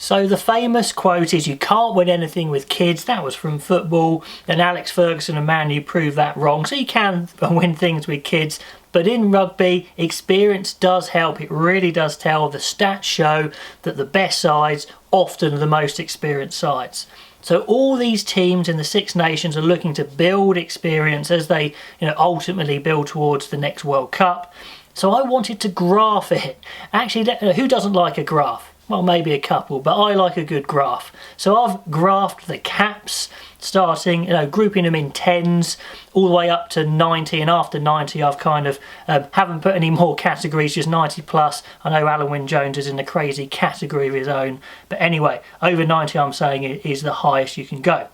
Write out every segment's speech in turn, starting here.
So the famous quote is, you can't win anything with kids. That was from football. Then Alex Ferguson and Man U proved that wrong. So you can win things with kids. But in rugby, experience does help. It really does tell. The stats show that the best sides often are the most experienced sides. So all these teams in the Six Nations are looking to build experience as they ultimately build towards the next World Cup. So I wanted to graph it. Actually, who doesn't like a graph? Well, maybe a couple, but I like a good graph. So I've graphed the caps, starting, grouping them in 10s, all the way up to 90, and after 90 I've kind of haven't put any more categories, just 90 plus. I know Alan Wynne-Jones is in a crazy category of his own, but anyway, over 90 I'm saying is the highest you can go.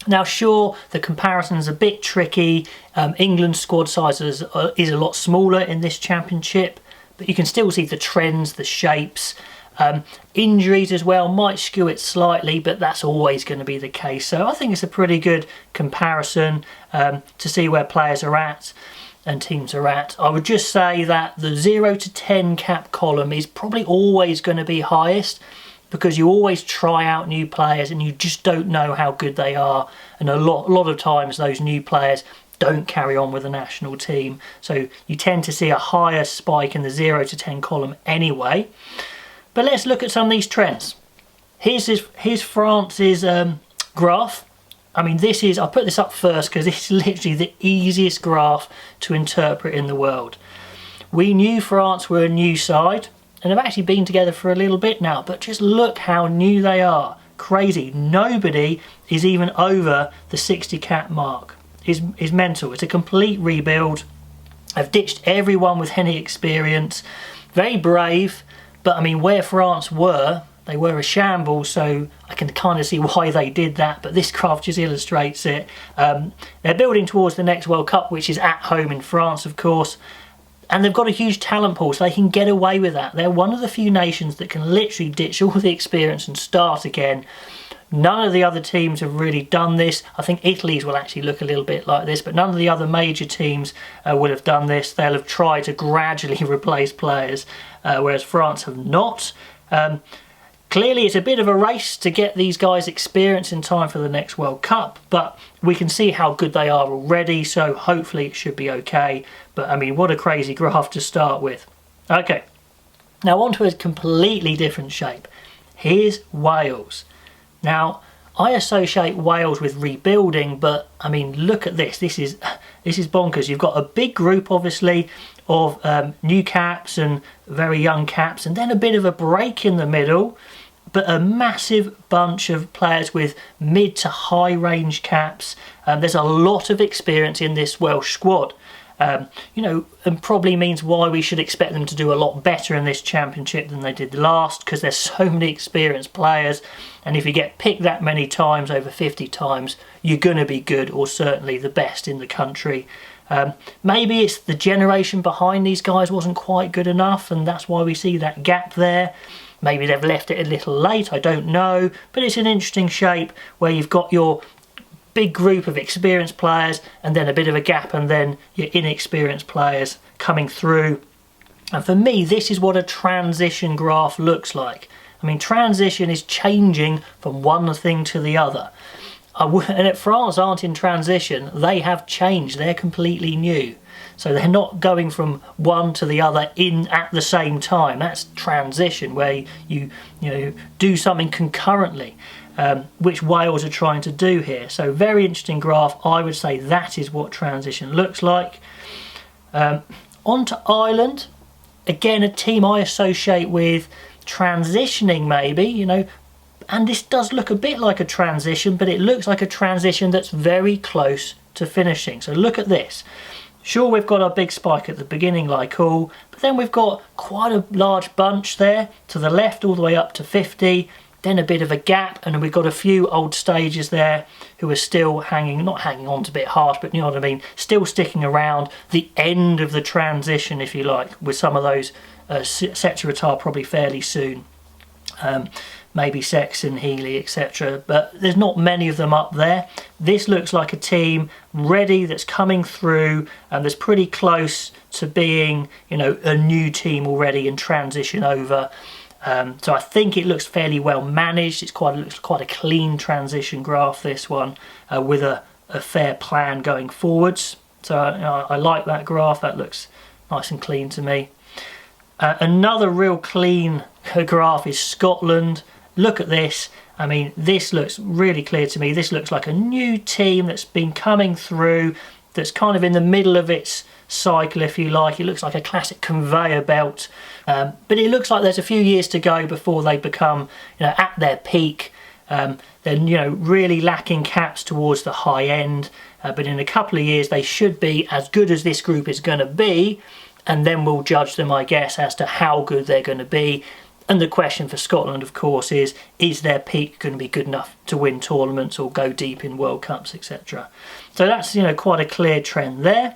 Now sure, the comparison's a bit tricky. England's squad size is a lot smaller in this championship, but you can still see the trends, the shapes. Injuries as well might skew it slightly, but that's always going to be the case. So I think it's a pretty good comparison to see where players are at and teams are at. I would just say that the 0 to 10 cap column is probably always going to be highest, because you always try out new players and you just don't know how good they are, and a lot of times those new players don't carry on with the national team, so you tend to see a higher spike in the 0 to 10 column anyway. But let's look at some of these trends. Here's France's graph. I mean, I put this up first because it's literally the easiest graph to interpret in the world. We knew France were a new side and have actually been together for a little bit now, but just look how new they are. Crazy. Nobody is even over the 60 cap mark. Is mental. It's a complete rebuild. I've ditched everyone with any experience. Very brave. But I mean, where France were, they were a shambles, so I can kind of see why they did that, but this graph just illustrates it. They're building towards the next World Cup, which is at home in France, of course, and they've got a huge talent pool, so they can get away with that. They're one of the few nations that can literally ditch all the experience and start again. None of the other teams have really done this. I think Italy's will actually look a little bit like this, but none of the other major teams will have done this. They'll have tried to gradually replace players, whereas France have not. Clearly it's a bit of a race to get these guys experience in time for the next World Cup, but we can see how good they are already, so hopefully it should be okay. But I mean, what a crazy graph to start with. Okay, now on to a completely different shape. Here's Wales. Now, I associate Wales with rebuilding, but I mean, look at this. This is bonkers. You've got a big group, obviously, of new caps and very young caps, and then a bit of a break in the middle, but a massive bunch of players with mid to high range caps. There's a lot of experience in this Welsh squad. And probably means why we should expect them to do a lot better in this championship than they did last, because there's so many experienced players, and if you get picked that many times, over 50 times, you're going to be good, or certainly the best in the country. Maybe it's the generation behind these guys wasn't quite good enough, and that's why we see that gap there. Maybe they've left it a little late, I don't know, but it's an interesting shape where you've got your big group of experienced players and then a bit of a gap, and then your inexperienced players coming through. And for me, this is what a transition graph looks like. I mean, transition is changing from one thing to the other. And if France aren't in transition, they have changed. They're completely new. So they're not going from one to the other at the same time. That's transition, where you do something concurrently. Which Wales are trying to do here. So very interesting graph. I would say that is what transition looks like. On to Ireland. Again, a team I associate with transitioning maybe, and this does look a bit like a transition, but it looks like a transition that's very close to finishing. So look at this. Sure, we've got our big spike at the beginning like all, but then we've got quite a large bunch there to the left all the way up to 50. Then a bit of a gap, and we've got a few old stages there who are still not hanging on to a bit harsh, but you know what I mean, still sticking around. The end of the transition, if you like, with some of those set to retire probably fairly soon. Maybe Sexton, Healy, etc. But there's not many of them up there. This looks like a team ready, that's coming through, and that's pretty close to being, a new team already in transition over. So I think it looks fairly well managed. It looks quite a clean transition graph, this one, with a fair plan going forwards. So I like that graph. That looks nice and clean to me. Another real clean graph is Scotland. Look at this. I mean, this looks really clear to me. This looks like a new team that's been coming through, that's kind of in the middle of its cycle, if you like. It looks like a classic conveyor belt, but it looks like there's a few years to go before they become, at their peak. They're, really lacking caps towards the high end, but in a couple of years they should be as good as this group is going to be, and then we'll judge them, I guess, as to how good they're going to be. And the question for Scotland, of course, is their peak going to be good enough to win tournaments or go deep in World Cups, etc. So that's, quite a clear trend there.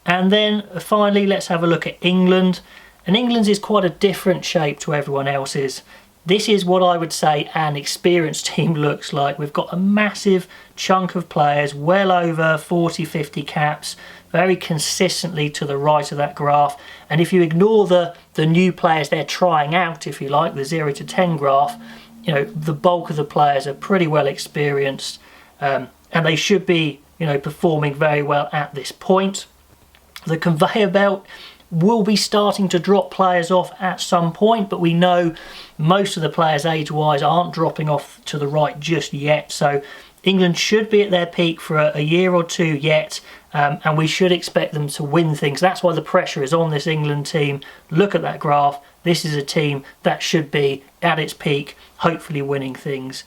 And then finally, let's have a look at England. And England's is quite a different shape to everyone else's. This is what I would say an experienced team looks like. We've got a massive chunk of players, well over 40, 50 caps, very consistently to the right of that graph. And if you ignore the new players they're trying out, if you like, the 0 to 10 graph, the bulk of the players are pretty well experienced, and they should be, performing very well at this point. The conveyor belt will be starting to drop players off at some point, but we know most of the players age-wise aren't dropping off to the right just yet. So England should be at their peak for a year or two yet, and we should expect them to win things. That's why the pressure is on this England team. Look at that graph. This is a team that should be at its peak, hopefully winning things,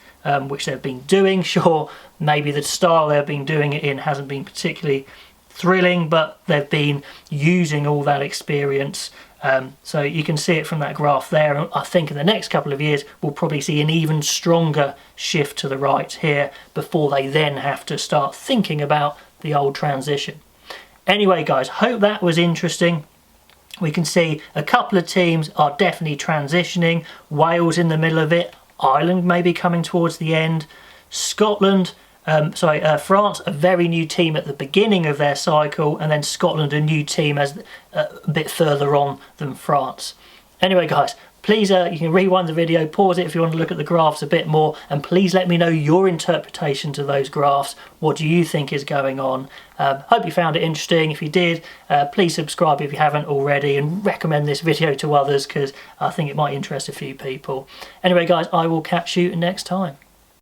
which they've been doing. Sure, maybe the style they've been doing it in hasn't been particularly thrilling, but they've been using all that experience. So you can see it from that graph there. And I think in the next couple of years we'll probably see an even stronger shift to the right here before they then have to start thinking about the old transition. Anyway guys, hope that was interesting. We can see a couple of teams are definitely transitioning. Wales in the middle of it, Ireland maybe coming towards the end, Scotland France, a very new team at the beginning of their cycle, and then Scotland, a new team as a bit further on than France. Anyway guys, please, you can rewind the video, pause it if you want to look at the graphs a bit more, and please let me know your interpretation to those graphs. What do you think is going on? Hope you found it interesting. If you did, please subscribe if you haven't already, and recommend this video to others, because I think it might interest a few people. Anyway guys, I will catch you next time.